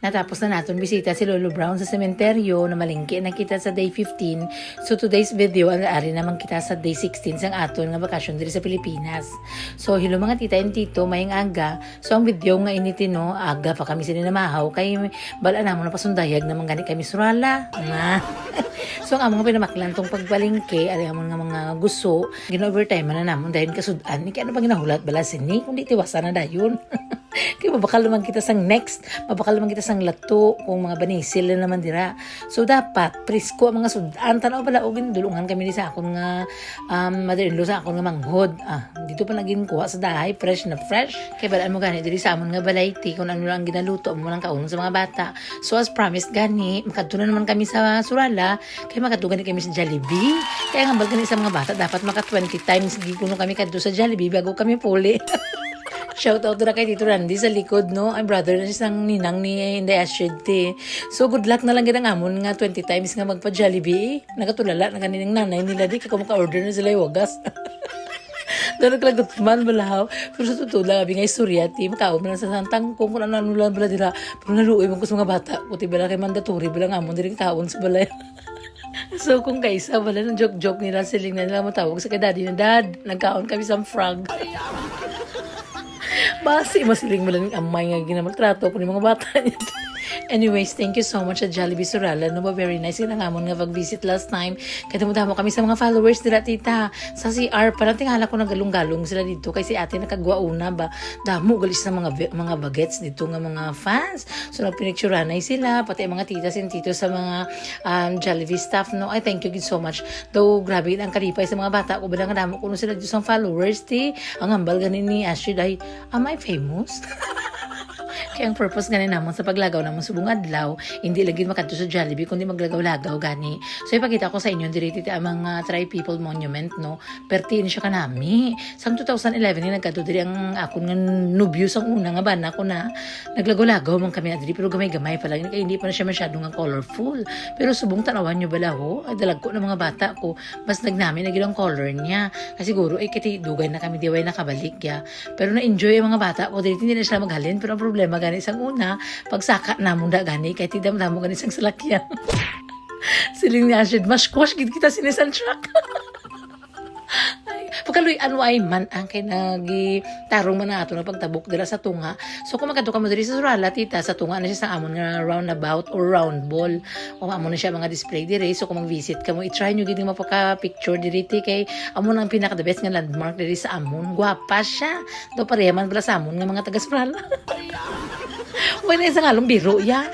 Natapos na natin bisita si Lolo Brown sa sementeryo na malingki na kita sa day 15. So today's video ang ari naman kita sa day 16 sang aton nga bakasyon diri sa Pilipinas. So hello mga tita and tito, mayang aga. So ang video nga initino, aga pa kami sila namahaw kay bala namon na pasundayag naman gani kami surala. So ang among pinamaklan tong pagbalingke, ari amon nga mga gusto, gina-overtime na namon dahil kasudan ni kay ano pa ginahulat bala sini kundi tiwasan na dayon. Kaya mabakal naman kita sang next, mabakal naman kita sang lato, kung mga banisil na naman dira. So dapat, presko ang mga sudan. Tanaw pala, o ginulungan kami ni sa akong nga mother-in-law sa akong nga manghod. Dito pa naging kuha sa dahay, fresh na fresh. Kaya balaan mo gani, diri sa amon nga balayti, kung ano lang ginaluto mo lang kaunong sa mga bata. So as promised gani, makadto na naman kami sa Surala, kaya makadto gani kami sa Jollibee. Kaya nga gani sa mga bata, dapat maka 20 times gikuno kami kadto sa Jollibee bago kami puli. Shout out na kay Tito Randy sa likod, no? Ang brother na siyang ninang ni Inday Astrid, te. So, good luck na lang ginang amon nga 20 times nga magpa-Jollibee. Nagatulala na kaninang nanay nila, di ka maka-order na sila yung wagas. Doon naglagot man balahaw. Pero sa totoo lang, abi nga istoryati, makaon na sa santang kung ano lang bala dila. Pero naluoy mo ko sa mga bata. Puti bala kay mandatory, bala nga amon din kaon sa balay. So, kung kaisa, wala ng joke-joke nila, siling na nila matawag sa kay daddy na, Dad, nagkaon kami sa frog. Basi, masiling mo lang amay nga ginamagtrato ko ng mga bata niya. Anyways, thank you so much sa Jollibee Surala. No ba, very nice. Kinangamon nga pag-visit last time. Kaya mo kami sa mga followers nila, tita. Sa CR, parang tingala ko nagalong-galong sila dito. Kasi ate nakagwa una ba. Damo, galis na mga bagets dito nga mga fans. So, nagpinicturanay sila. Pati mga titas and tito sa mga Jollibee staff, no? I thank you so much. Though, grabe ang kalipay sa mga bata ko. Balang damo ko sila dito sa followers, ti. Ang hambal ganin ni Astrid ay, am I famous? Kaya ang purpose gani namon sa paglagaw namon subong adlaw, hindi lagi makadto sa Jollibee kundi maglagaw-lagaw gani. So ipakita ko sa inyo diri ti ang mga Tri-People Monument, no. Perti ni siya kanami. Sang 2011 ni nagkadto diri ang akon nga nubyo sang una nga bana ko na naglagaw-lagaw man kami diri pero gamay-gamay pa lang kay hindi pa na siya masyadong nga colorful. Pero subong tanawan nyo bala ho, ay dalag ko ng mga bata ko, mas nagnami na gilang color niya. Kasi siguro ay kiti dugay na kami diway nakabalik ya. Pero na-enjoy ang mga bata ko diri hindi na sila maghalin pero ang problema gani sang una pagsaka namon da gani kay tidam-damo gani sang salakyan. Siling ni Ashid mas-squash gid kita sinisan truck. Pagkaloy anway man ang kay tarong man ato na pagtabok dira sa tunga. So kung magadto ka mo diri sa Surala, tita, sa tunga na siya sa amon nga roundabout or round ball. O amon na siya mga display diri. So kung mag-visit ka mo, i-try nyo gid nga mapaka-picture diri ti kay amon ang pinaka the best nga landmark diri sa amon. Gwapa siya. Do pareha man bala sa amon nga mga taga Surala. Wala isang along biro ya.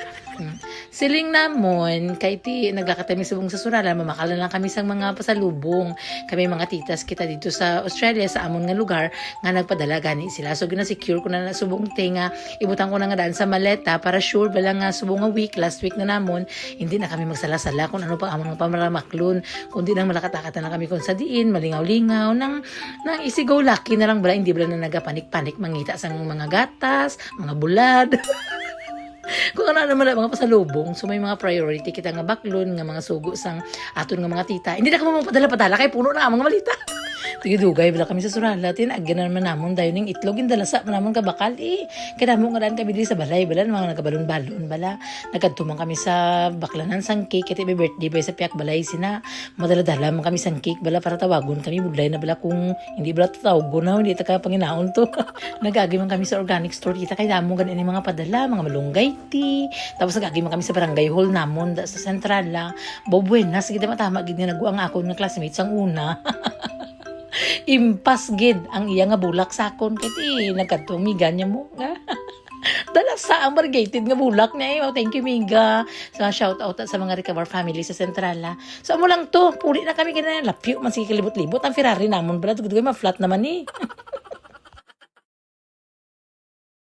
Siling namon, kay ti naglakatami subong sa Surala, mamakalan lang kami sang mga pasalubong. Kami mga titas kita dito sa Australia, sa amon nga lugar, nga nagpadala gani sila. So gina-secure ko na subong tinga, ibutang ko na nga daan sa maleta para sure bala nga subong nga week, last week na namon, hindi na kami magsala-sala kung ano pang amon nga pamaramaklon, kundi nang malakatakatan na kami kung sa diin, malingaw-lingaw, nang isigaw lucky na lang bala, hindi bala na nagapanik-panik, mangita sang mga gatas, mga bulad. Kung ano naman mga pasalubong, so may mga priority kita nga baklon, nga mga sugo sang aton nga mga tita. Hindi na ka mapadala-padala kay puno na ang mga malita. Tigidugay bila kami sa Surala, tinagyan naman namon dayon ning itlog indalasa namon ka bakal kaya mo nga daan kami diri sa balay bala mga nagabalon-balon bala. Nagadtumang kami sa baklanan sang cake kay birthday ba sa piak balay sina. Madala-dala man kami sang cake bala para tawagon kami budlay na bala kung hindi bala tawagon na hindi ta ka panginaon to. Nagagi man kami sa organic store kita kay damo ganin mga padala, mga malunggay tea. Tapos nagagi man kami sa barangay hall namon sa sentral la. Buenas gid matama gid nga nagwa ang akon nga classmates ang una. Impas gid ang iya nga bulak sakon kay nagkadto miga niya mo nga. Dala sa ang variegated nga bulak niya. Oh, thank you miga. So shout out sa mga recover family sa Centrala. So amo lang to, puli na kami kinalapyo man sige kalibot-libot ang Ferrari namon bala tugod ma flat naman